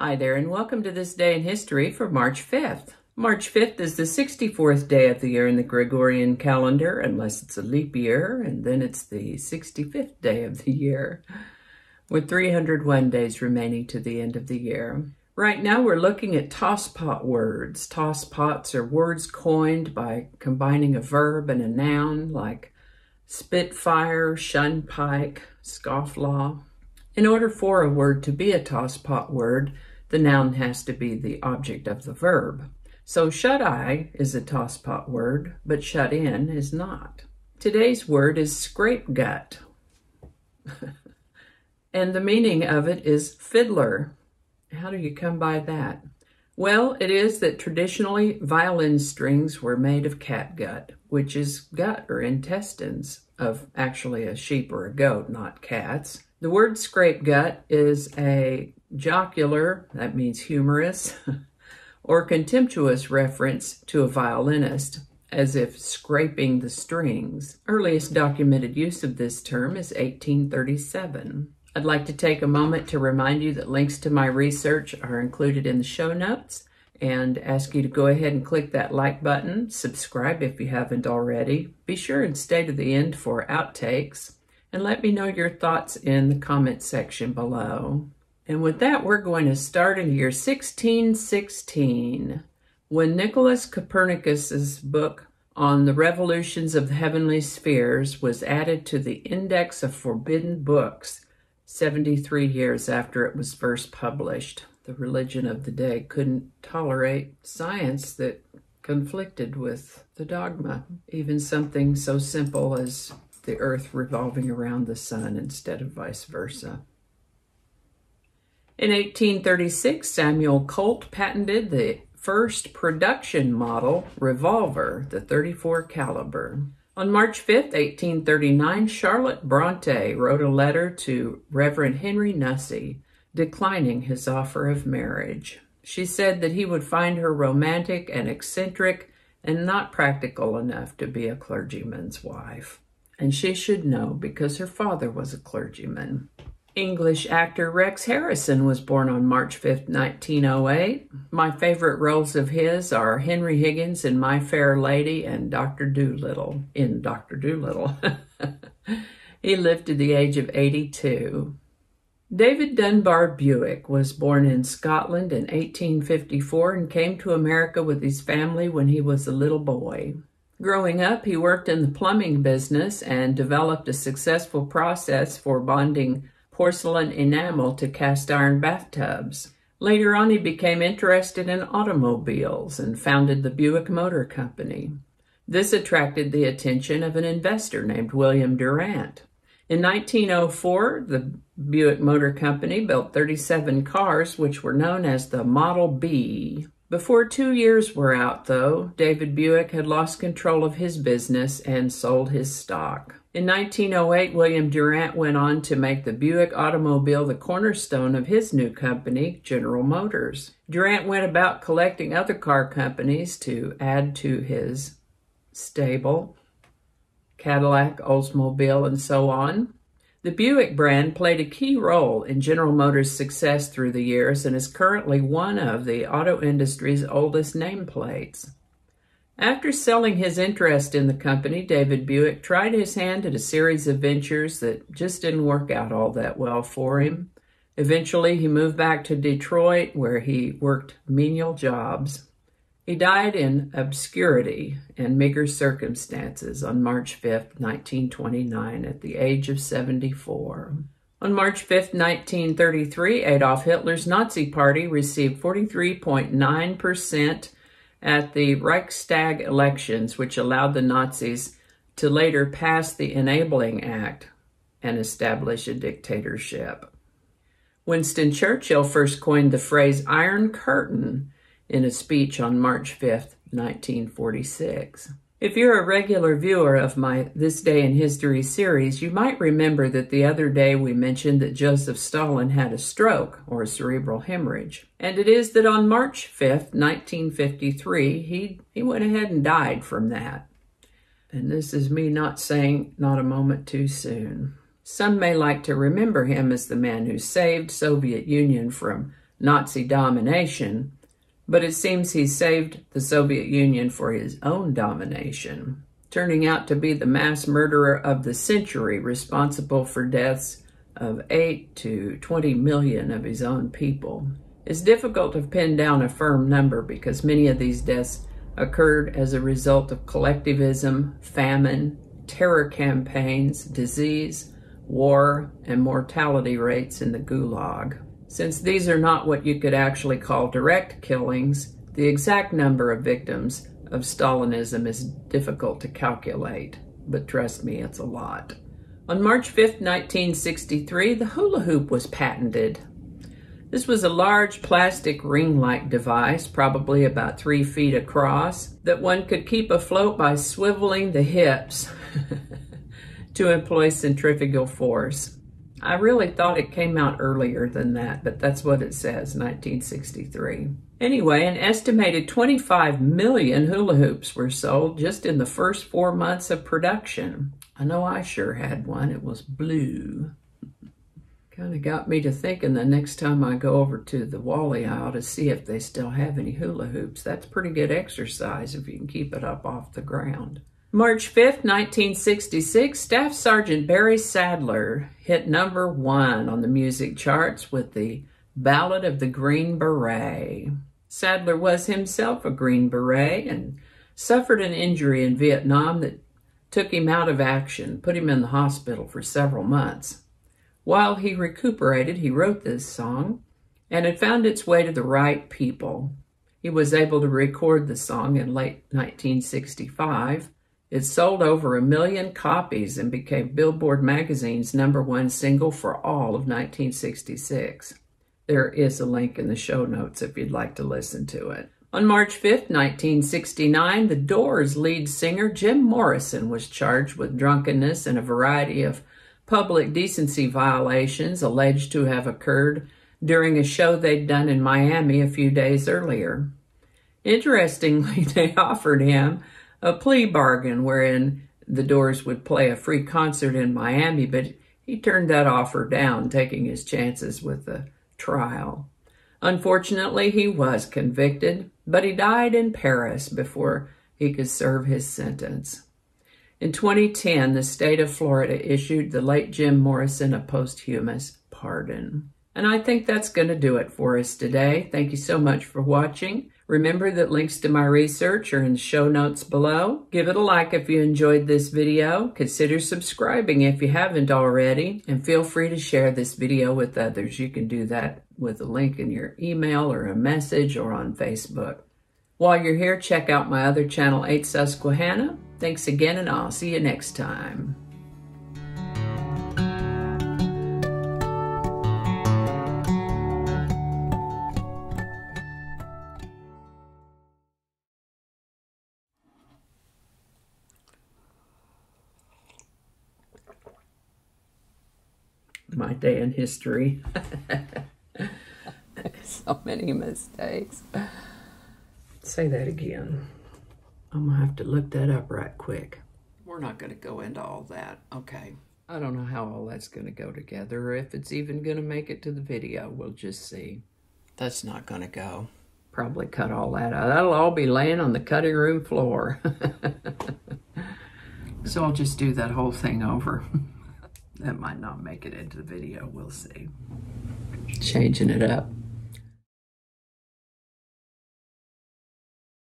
Hi there, and welcome to This Day in History for March 5th. March 5th is the 64th day of the year in the Gregorian calendar, unless it's a leap year, and then it's the 65th day of the year, with 301 days remaining to the end of the year. Right now we're looking at tosspot words. Tosspots are words coined by combining a verb and a noun, like spitfire, shunpike, scofflaw. In order for a word to be a tosspot word, the noun has to be the object of the verb. So shut-eye is a tosspot word, but shut-in is not. Today's word is scrapegut, and the meaning of it is fiddler. How do you come by that? Well, it is that traditionally violin strings were made of catgut, which is gut or intestines of actually a sheep or a goat, not cats. The word scrapegut is a jocular, that means humorous, or contemptuous reference to a violinist, as if scraping the strings. Earliest documented use of this term is 1837. I'd like to take a moment to remind you that links to my research are included in the show notes, and ask you to go ahead and click that like button, subscribe if you haven't already. Be sure and stay to the end for outtakes, and let me know your thoughts in the comment section below. And with that, we're going to start in the year 1616, when Nicholas Copernicus's book on the revolutions of the heavenly spheres was added to the Index of Forbidden Books, 73 years after it was first published. The religion of the day couldn't tolerate science that conflicted with the dogma, even something so simple as the earth revolving around the sun instead of vice versa. In 1836, Samuel Colt patented the first production model revolver, the .34 caliber. On March 5th, 1839, Charlotte Brontë wrote a letter to Reverend Henry Nussey, declining his offer of marriage. She said that he would find her romantic and eccentric and not practical enough to be a clergyman's wife. And she should know because her father was a clergyman. English actor Rex Harrison was born on March 5th, 1908. My favorite roles of his are Henry Higgins in My Fair Lady and Dr. Dolittle in Dr. Dolittle. He lived to the age of 82. David Dunbar Buick was born in Scotland in 1854 and came to America with his family when he was a little boy. Growing up, he worked in the plumbing business and developed a successful process for bonding porcelain enamel to cast iron bathtubs. Later on, he became interested in automobiles and founded the Buick Motor Company. This attracted the attention of an investor named William Durant. In 1904, the Buick Motor Company built 37 cars, which were known as the Model B. Before 2 years were out, though, David Buick had lost control of his business and sold his stock. In 1908, William Durant went on to make the Buick automobile the cornerstone of his new company, General Motors. Durant went about collecting other car companies to add to his stable, Cadillac, Oldsmobile, and so on. The Buick brand played a key role in General Motors' success through the years and is currently one of the auto industry's oldest nameplates. After selling his interest in the company, David Buick tried his hand at a series of ventures that just didn't work out all that well for him. Eventually, he moved back to Detroit, where he worked menial jobs. He died in obscurity and meager circumstances on March 5th, 1929, at the age of 74. On March 5th, 1933, Adolf Hitler's Nazi Party received 43.9% at the Reichstag elections, which allowed the Nazis to later pass the Enabling Act and establish a dictatorship. Winston Churchill first coined the phrase Iron Curtain in a speech on March 5th, 1946. If you're a regular viewer of my This Day in History series, you might remember that the other day we mentioned that Joseph Stalin had a stroke, or a cerebral hemorrhage. And it is that on March 5th, 1953, he went ahead and died from that. And this is me not saying not a moment too soon. Some may like to remember him as the man who saved Soviet Union from Nazi domination, but it seems he saved the Soviet Union for his own domination, turning out to be the mass murderer of the century, responsible for deaths of 8 to 20 million of his own people. It's difficult to pin down a firm number because many of these deaths occurred as a result of collectivism, famine, terror campaigns, disease, war, and mortality rates in the Gulag. Since these are not what you could actually call direct killings, the exact number of victims of Stalinism is difficult to calculate, but trust me, it's a lot. On March 5th, 1963, the hula hoop was patented. This was a large plastic ring-like device, probably about 3 feet across, that one could keep afloat by swiveling the hips to employ centrifugal force. I really thought it came out earlier than that, but that's what it says, 1963. Anyway, an estimated 25 million hula hoops were sold just in the first 4 months of production. I know I sure had one. It was blue. Kind of got me to thinking the next time I go over to the Wally aisle to see if they still have any hula hoops. That's pretty good exercise if you can keep it up off the ground. March 5th, 1966, Staff Sergeant Barry Sadler hit #1 on the music charts with the Ballad of the Green Beret. Sadler was himself a Green Beret and suffered an injury in Vietnam that took him out of action, put him in the hospital for several months. While he recuperated, he wrote this song, and it found its way to the right people. He was able to record the song in late 1965. It sold over 1 million copies and became Billboard magazine's #1 single for all of 1966. There is a link in the show notes if you'd like to listen to it. On March 5th, 1969, The Doors lead singer Jim Morrison was charged with drunkenness and a variety of public decency violations alleged to have occurred during a show they'd done in Miami a few days earlier. Interestingly, they offered him a plea bargain wherein the Doors would play a free concert in Miami, but he turned that offer down, taking his chances with the trial. Unfortunately, he was convicted, but he died in Paris before he could serve his sentence. In 2010, the state of Florida issued the late Jim Morrison a posthumous pardon. And I think that's going to do it for us today. Thank you so much for watching. Remember that links to my research are in the show notes below. Give it a like if you enjoyed this video. Consider subscribing if you haven't already. And feel free to share this video with others. You can do that with a link in your email or a message or on Facebook. While you're here, check out my other channel, 8 Susquehanna. Thanks again, and I'll see you next time. My day in history. So many mistakes. Say that again. I'm gonna have to look that up right quick. We're not gonna go into all that. Okay. I don't know how all that's gonna go together or if it's even gonna make it to the video. We'll just see. That's not gonna go. Probably cut all that out. That'll all be laying on the cutting room floor. So I'll just do that whole thing over. That might not make it into the video. We'll see. Changing it up.